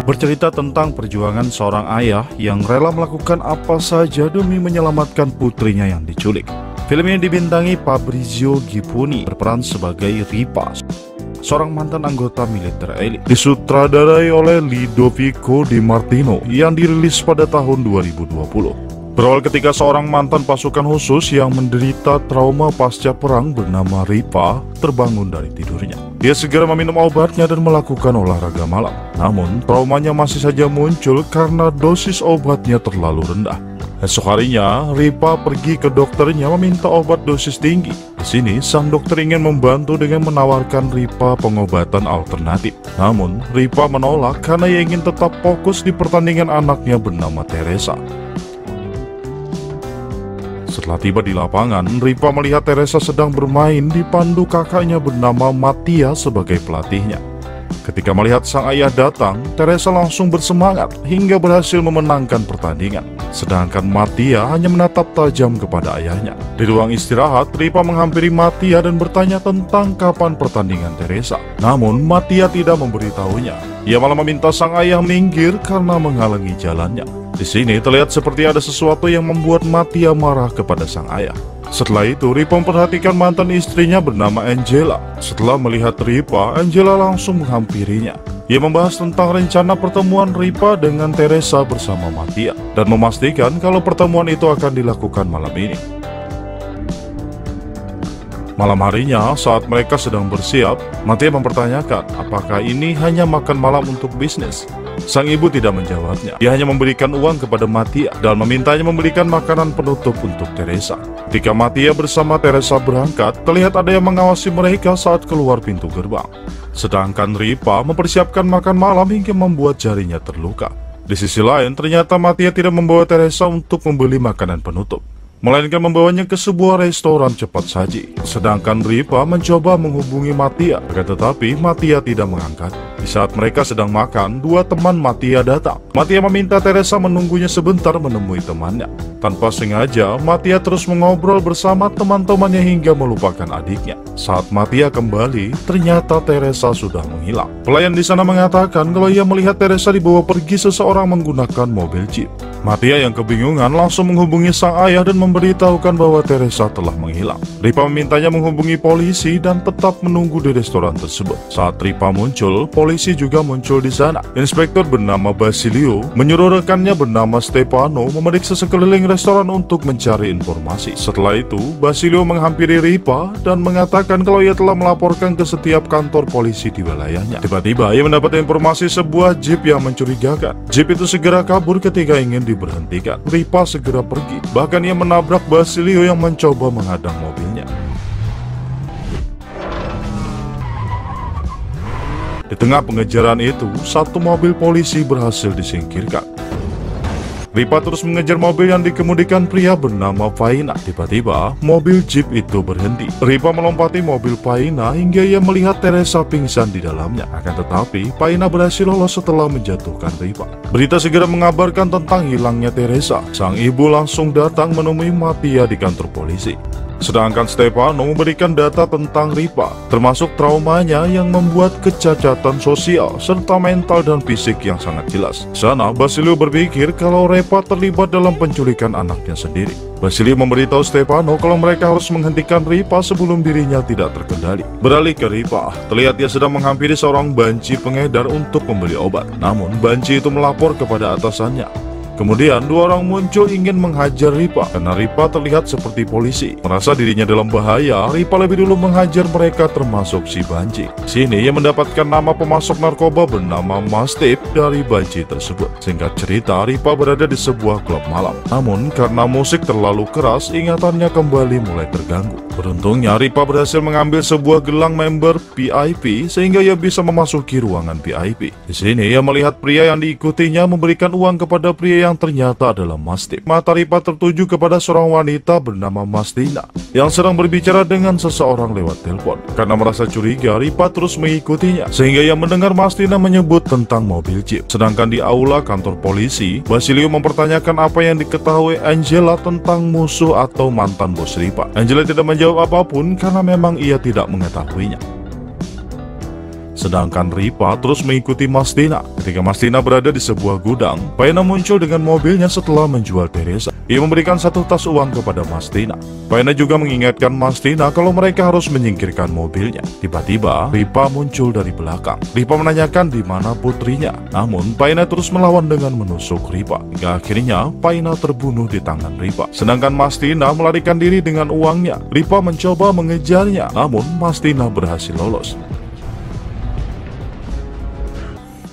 bercerita tentang perjuangan seorang ayah yang rela melakukan apa saja demi menyelamatkan putrinya yang diculik. Film ini dibintangi Fabrizio Ghipponi berperan sebagai Ripa, seorang mantan anggota militer elit. Disutradarai oleh Ludovico Di Martino yang dirilis pada tahun 2020. Berawal ketika seorang mantan pasukan khusus yang menderita trauma pasca perang bernama Ripa terbangun dari tidurnya. Dia segera meminum obatnya dan melakukan olahraga malam. Namun, traumanya masih saja muncul karena dosis obatnya terlalu rendah. Esok harinya, Ripa pergi ke dokternya meminta obat dosis tinggi. Di sini, sang dokter ingin membantu dengan menawarkan Ripa pengobatan alternatif. Namun, Ripa menolak karena ia ingin tetap fokus di pertandingan anaknya bernama Teresa. Setelah tiba di lapangan, Ripa melihat Teresa sedang bermain dipandu kakaknya bernama Mattia sebagai pelatihnya. Ketika melihat sang ayah datang, Teresa langsung bersemangat hingga berhasil memenangkan pertandingan. Sedangkan Mattia hanya menatap tajam kepada ayahnya. Di ruang istirahat, Ripa menghampiri Mattia dan bertanya tentang kapan pertandingan Teresa. Namun, Mattia tidak memberitahunya. Ia malah meminta sang ayah minggir karena menghalangi jalannya. Di sini terlihat seperti ada sesuatu yang membuat Mattia marah kepada sang ayah. Setelah itu, Ripa memperhatikan mantan istrinya bernama Angela. Setelah melihat Ripa, Angela langsung menghampirinya. Ia membahas tentang rencana pertemuan Ripa dengan Teresa bersama Mattia dan memastikan kalau pertemuan itu akan dilakukan malam ini. Malam harinya, saat mereka sedang bersiap, Mattia mempertanyakan apakah ini hanya makan malam untuk bisnis. Sang ibu tidak menjawabnya. Dia hanya memberikan uang kepada Mattia dan memintanya membelikan makanan penutup untuk Teresa. Ketika Mattia bersama Teresa berangkat, terlihat ada yang mengawasi mereka saat keluar pintu gerbang. Sedangkan Ripa mempersiapkan makan malam hingga membuat jarinya terluka. Di sisi lain, ternyata Mattia tidak membawa Teresa untuk membeli makanan penutup, melainkan membawanya ke sebuah restoran cepat saji. Sedangkan Ripa mencoba menghubungi Mattia, tetapi Mattia tidak mengangkat. Di saat mereka sedang makan, dua teman Mattia datang. Mattia meminta Teresa menunggunya sebentar menemui temannya. Tanpa sengaja, Mattia terus mengobrol bersama teman-temannya hingga melupakan adiknya. Saat Mattia kembali, ternyata Teresa sudah menghilang. Pelayan di sana mengatakan kalau ia melihat Teresa dibawa pergi seseorang menggunakan mobil jeep. Mattia yang kebingungan langsung menghubungi sang ayah dan memberitahukan bahwa Teresa telah menghilang. Ripa memintanya menghubungi polisi dan tetap menunggu di restoran tersebut. Saat Ripa muncul, polisi juga muncul di sana. Inspektur bernama Basilio menyuruh rekannya bernama Stefano memeriksa sekeliling restoran untuk mencari informasi. Setelah itu, Basilio menghampiri Ripa dan mengatakan kalau ia telah melaporkan ke setiap kantor polisi di wilayahnya. Tiba-tiba ia mendapat informasi sebuah jeep yang mencurigakan. Jeep itu segera kabur ketika ingin diberhentikan. Ripa segera pergi, bahkan ia menabrak Basilio yang mencoba menghadang mobilnya. Di tengah pengejaran itu, satu mobil polisi berhasil disingkirkan. Ripa terus mengejar mobil yang dikemudikan pria bernama Faina. Tiba-tiba, mobil jeep itu berhenti. Ripa melompati mobil Faina hingga ia melihat Teresa pingsan di dalamnya. Akan tetapi, Faina berhasil lolos setelah menjatuhkan Ripa. Berita segera mengabarkan tentang hilangnya Teresa. Sang ibu langsung datang menemui Mattia di kantor polisi. Sedangkan Stefano memberikan data tentang Ripa, termasuk traumanya yang membuat kecacatan sosial, serta mental dan fisik yang sangat jelas. Di sana, Basilio berpikir kalau Ripa terlibat dalam penculikan anaknya sendiri. Basilio memberitahu Stefano kalau mereka harus menghentikan Ripa sebelum dirinya tidak terkendali. Beralih ke Ripa, terlihat dia sedang menghampiri seorang banci pengedar untuk membeli obat. Namun, banci itu melapor kepada atasannya. Kemudian dua orang muncul ingin menghajar Ripa karena Ripa terlihat seperti polisi. Merasa dirinya dalam bahaya, Ripa lebih dulu menghajar mereka termasuk si banci. Sini ia mendapatkan nama pemasok narkoba bernama Mastip dari banci tersebut. Singkat cerita, Ripa berada di sebuah klub malam. Namun karena musik terlalu keras, ingatannya kembali mulai terganggu. Beruntungnya Ripa berhasil mengambil sebuah gelang member VIP sehingga ia bisa memasuki ruangan VIP. Di sini ia melihat pria yang diikutinya memberikan uang kepada pria yang ternyata adalah Mastip. Mata Ripa tertuju kepada seorang wanita bernama Mastina yang sedang berbicara dengan seseorang lewat telepon. Karena merasa curiga, Ripa terus mengikutinya sehingga ia mendengar Mastina menyebut tentang mobil jeep. Sedangkan di aula kantor polisi, Basilio mempertanyakan apa yang diketahui Angela tentang musuh atau mantan bos Ripa. Angela tidak menjawab apapun karena memang ia tidak mengetahuinya. Sedangkan Ripa terus mengikuti Mastina. Ketika Mastina berada di sebuah gudang, Paina muncul dengan mobilnya setelah menjual Teresa. Ia memberikan satu tas uang kepada Mastina. Paina juga mengingatkan Mastina kalau mereka harus menyingkirkan mobilnya. Tiba-tiba, Ripa muncul dari belakang. Ripa menanyakan di mana putrinya. Namun, Paina terus melawan dengan menusuk Ripa. Hingga akhirnya, Paina terbunuh di tangan Ripa. Sedangkan Mastina melarikan diri dengan uangnya. Ripa mencoba mengejarnya, namun Mastina berhasil lolos.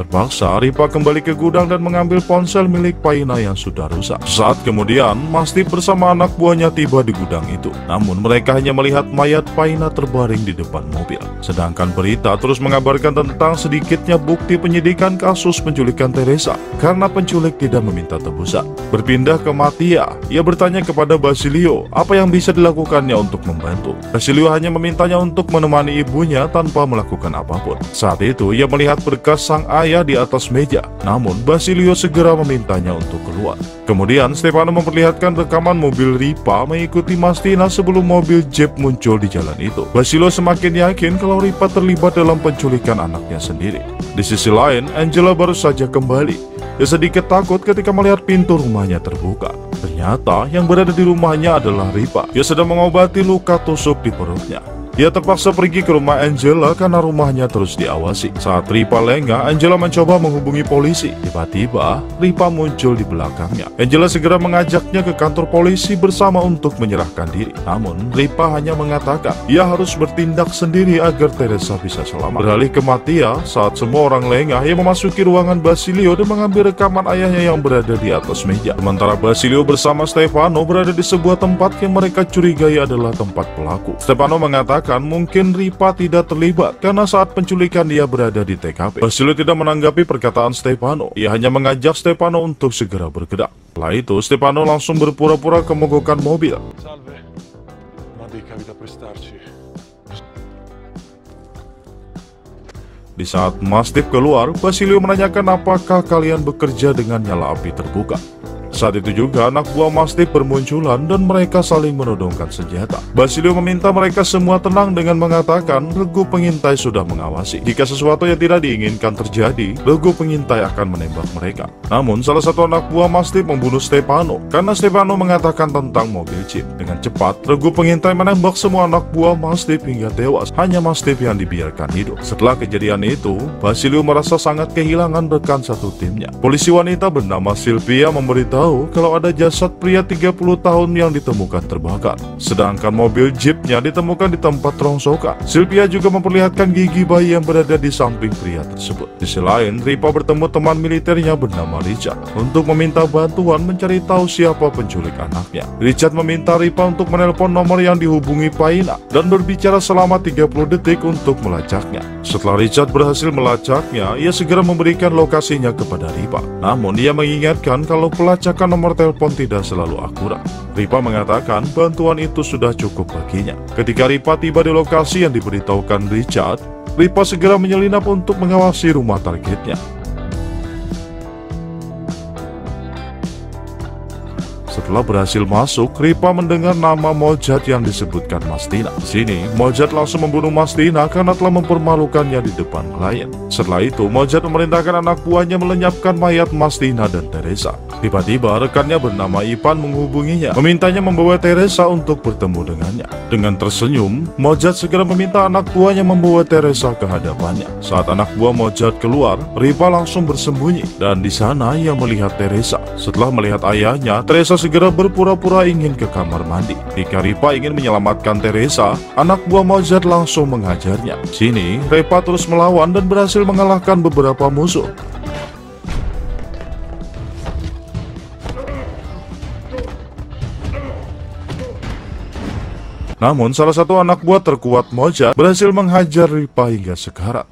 Terpaksa, Ripa kembali ke gudang dan mengambil ponsel milik Paina yang sudah rusak. Saat kemudian, Mastif bersama anak buahnya tiba di gudang itu. Namun, mereka hanya melihat mayat Paina terbaring di depan mobil. Sedangkan berita terus mengabarkan tentang sedikitnya bukti penyidikan kasus penculikan Teresa, karena penculik tidak meminta tebusan. Berpindah ke Mattia, ia bertanya kepada Basilio apa yang bisa dilakukannya untuk membantu. Basilio hanya memintanya untuk menemani ibunya tanpa melakukan apapun. Saat itu, ia melihat berkas sang ayah di atas meja, namun Basilio segera memintanya untuk keluar. Kemudian Stefano memperlihatkan rekaman mobil Ripa mengikuti Mastina sebelum mobil Jeep muncul di jalan itu. Basilio semakin yakin kalau Ripa terlibat dalam penculikan anaknya sendiri. Di sisi lain, Angela baru saja kembali. Dia sedikit takut ketika melihat pintu rumahnya terbuka. Ternyata yang berada di rumahnya adalah Ripa. Dia sedang mengobati luka tusuk di perutnya. Dia terpaksa pergi ke rumah Angela karena rumahnya terus diawasi. Saat Ripa lengah, Angela mencoba menghubungi polisi. Tiba-tiba, Ripa muncul di belakangnya. Angela segera mengajaknya ke kantor polisi bersama untuk menyerahkan diri. Namun, Ripa hanya mengatakan ia harus bertindak sendiri agar Teresa bisa selamat. Beralih ke Mattia, saat semua orang lengah, ia memasuki ruangan Basilio dan mengambil rekaman ayahnya yang berada di atas meja. Sementara Basilio bersama Stefano berada di sebuah tempat yang mereka curigai adalah tempat pelaku. Stefano mengatakan mungkin Ripa tidak terlibat karena saat penculikan dia berada di TKP. Basilio tidak menanggapi perkataan Stefano. Ia hanya mengajak Stefano untuk segera bergerak. Setelah itu, Stefano langsung berpura-pura kemogokkan mobil. Salve, ma dei cavi da prestarci. Di saat Mastif keluar, Basilio menanyakan apakah kalian bekerja dengan nyala api terbuka. Saat itu juga anak buah Mastif bermunculan dan mereka saling menodongkan senjata. Basilio meminta mereka semua tenang dengan mengatakan regu pengintai sudah mengawasi. Jika sesuatu yang tidak diinginkan terjadi, regu pengintai akan menembak mereka. Namun salah satu anak buah Mastif membunuh Stefano karena Stefano mengatakan tentang mobil Jeep. Dengan cepat, regu pengintai menembak semua anak buah Mastif hingga tewas. Hanya Mastif yang dibiarkan hidup. Setelah kejadian itu, Basilio merasa sangat kehilangan rekan satu timnya. Polisi wanita bernama Sylvia memberitahu kalau ada jasad pria 30 tahun yang ditemukan terbakar. Sedangkan mobil Jeepnya ditemukan di tempat rongsokan. Sylvia juga memperlihatkan gigi bayi yang berada di samping pria tersebut. Di sisi lain, Ripa bertemu teman militernya bernama Richard untuk meminta bantuan mencari tahu siapa penculik anaknya. Richard meminta Ripa untuk menelpon nomor yang dihubungi Paina dan berbicara selama 30 detik untuk melacaknya. Setelah Richard berhasil melacaknya, ia segera memberikan lokasinya kepada Ripa. Namun ia mengingatkan kalau pelacakan nomor telepon tidak selalu akurat. Ripa mengatakan bantuan itu sudah cukup baginya. Ketika Ripa tiba di lokasi yang diberitahukan Richard, Ripa segera menyelinap untuk mengawasi rumah targetnya. Setelah berhasil masuk, Ripa mendengar nama Mojad yang disebutkan Mastina. Di sini, Mojad langsung membunuh Mastina karena telah mempermalukannya di depan klien. Setelah itu, Mojad memerintahkan anak buahnya melenyapkan mayat Mastina dan Teresa. Tiba-tiba, rekannya bernama Ivan menghubunginya, memintanya membawa Teresa untuk bertemu dengannya. Dengan tersenyum, Mojad segera meminta anak buahnya membawa Teresa ke hadapannya. Saat anak buah Mojad keluar, Ripa langsung bersembunyi, dan di sana ia melihat Teresa. Setelah melihat ayahnya, Teresa segera berpura-pura ingin ke kamar mandi. Ketika Ripa ingin menyelamatkan Teresa, anak buah Mojad langsung menghajarnya. Sini, Ripa terus melawan dan berhasil mengalahkan beberapa musuh. Namun, salah satu anak buah terkuat Mojad berhasil menghajar Ripa hingga sekarat.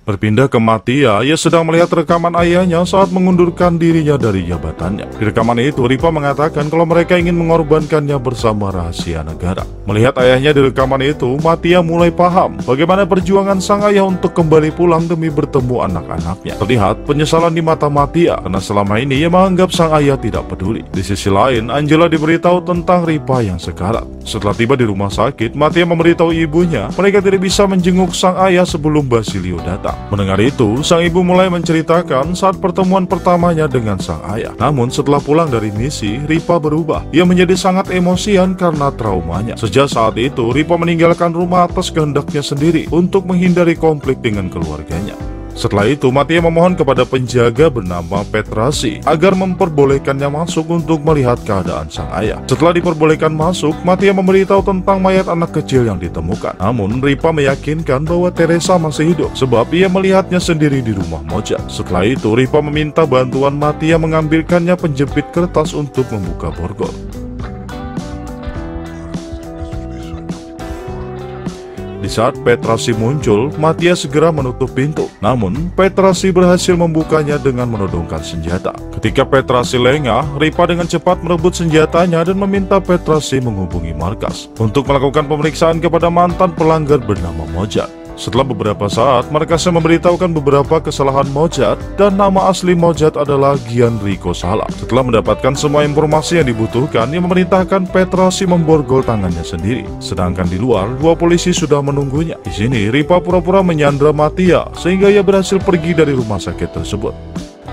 Berpindah ke Mattia, ia sedang melihat rekaman ayahnya saat mengundurkan dirinya dari jabatannya. Di rekaman itu, Ripa mengatakan kalau mereka ingin mengorbankannya bersama rahasia negara. Melihat ayahnya di rekaman itu, Mattia mulai paham bagaimana perjuangan sang ayah untuk kembali pulang demi bertemu anak-anaknya. Terlihat penyesalan di mata Mattia karena selama ini ia menganggap sang ayah tidak peduli. Di sisi lain, Angela diberitahu tentang Ripa yang sekarat. Setelah tiba di rumah sakit, Mattia memberitahu ibunya mereka tidak bisa menjenguk sang ayah sebelum Basilio datang. Mendengar itu, sang ibu mulai menceritakan saat pertemuan pertamanya dengan sang ayah. Namun setelah pulang dari misi, Ripa berubah. Ia menjadi sangat emosian karena traumanya. Sejak saat itu, Ripa meninggalkan rumah atas kehendaknya sendiri untuk menghindari konflik dengan keluarganya. Setelah itu, Mattia memohon kepada penjaga bernama Petrasi agar memperbolehkannya masuk untuk melihat keadaan sang ayah. Setelah diperbolehkan masuk, Mattia memberitahu tentang mayat anak kecil yang ditemukan. Namun, Ripa meyakinkan bahwa Teresa masih hidup sebab ia melihatnya sendiri di rumah Mojad. Setelah itu, Ripa meminta bantuan Mattia mengambilkannya penjepit kertas untuk membuka borgol. Di saat Petrasi muncul, Mattia segera menutup pintu. Namun, Petrasi berhasil membukanya dengan menodongkan senjata. Ketika Petrasi lengah, Ripa dengan cepat merebut senjatanya dan meminta Petrasi menghubungi markas untuk melakukan pemeriksaan kepada mantan pelanggar bernama Mojad. Setelah beberapa saat, markasnya memberitahukan beberapa kesalahan Mojad dan nama asli Mojad adalah Gianrico Sala. Setelah mendapatkan semua informasi yang dibutuhkan, ia memerintahkan Petrasi memborgol tangannya sendiri. Sedangkan di luar, dua polisi sudah menunggunya. Di sini, Ripa pura-pura menyandra Mattia sehingga ia berhasil pergi dari rumah sakit tersebut.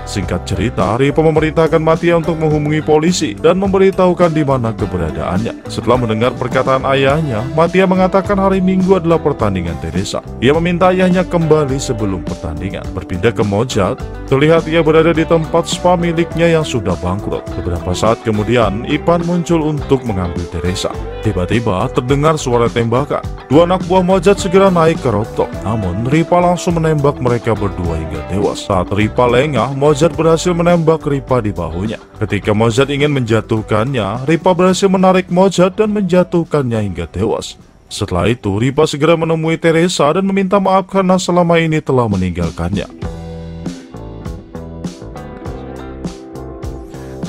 Singkat cerita, Ripa memerintahkan Mattia untuk menghubungi polisi dan memberitahukan di mana keberadaannya. Setelah mendengar perkataan ayahnya, Mattia mengatakan hari Minggu adalah pertandingan Teresa. Ia meminta ayahnya kembali sebelum pertandingan. Berpindah ke Mojad, terlihat ia berada di tempat spa miliknya yang sudah bangkrut. Beberapa saat kemudian, Ipan muncul untuk mengambil Teresa. Tiba-tiba terdengar suara tembakan. Dua anak buah Mojad segera naik ke rooftop. Namun, Ripa langsung menembak mereka berdua hingga tewas. Saat Ripa lengah, Mojad berhasil menembak Ripa di bahunya. Ketika Mojad ingin menjatuhkannya, Ripa berhasil menarik Mojad dan menjatuhkannya hingga tewas. Setelah itu, Ripa segera menemui Teresa dan meminta maaf karena selama ini telah meninggalkannya.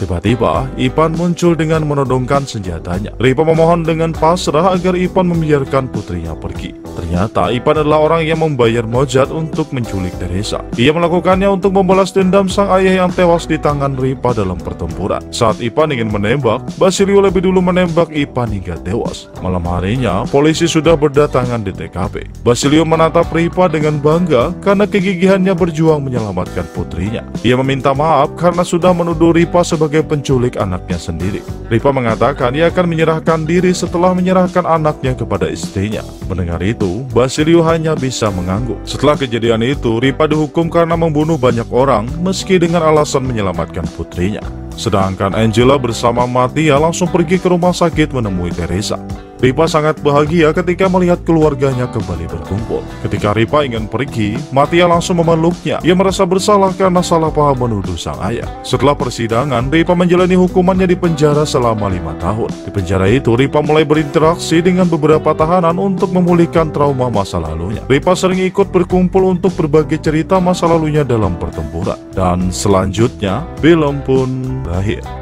Tiba-tiba, Ipan muncul dengan menodongkan senjatanya. Ripa memohon dengan pasrah agar Ipan membiarkan putrinya pergi. Ternyata, Ipan adalah orang yang membayar Mojad untuk menculik Teresa. Ia melakukannya untuk membalas dendam sang ayah yang tewas di tangan Ripa dalam pertempuran. Saat Ipan ingin menembak, Basilio lebih dulu menembak Ipan hingga tewas. Malam harinya, polisi sudah berdatangan di TKP. Basilio menatap Ripa dengan bangga karena kegigihannya berjuang menyelamatkan putrinya. Ia meminta maaf karena sudah menuduh Ripa sebagai penculik anaknya sendiri. Ripa mengatakan ia akan menyerahkan diri setelah menyerahkan anaknya kepada istrinya. Mendengar itu, Basilio hanya bisa mengangguk. Setelah kejadian itu, Ripa dihukum karena membunuh banyak orang meski dengan alasan menyelamatkan putrinya. Sedangkan Angela bersama Mattia langsung pergi ke rumah sakit menemui Teresa. Ripa sangat bahagia ketika melihat keluarganya kembali berkumpul. Ketika Ripa ingin pergi, Mattia langsung memeluknya. Ia merasa bersalah karena salah paham menuduh sang ayah. Setelah persidangan, Ripa menjalani hukumannya di penjara selama 5 tahun. Di penjara itu, Ripa mulai berinteraksi dengan beberapa tahanan untuk memulihkan trauma masa lalunya. Ripa sering ikut berkumpul untuk berbagi cerita masa lalunya dalam pertempuran. Dan selanjutnya, film pun berakhir.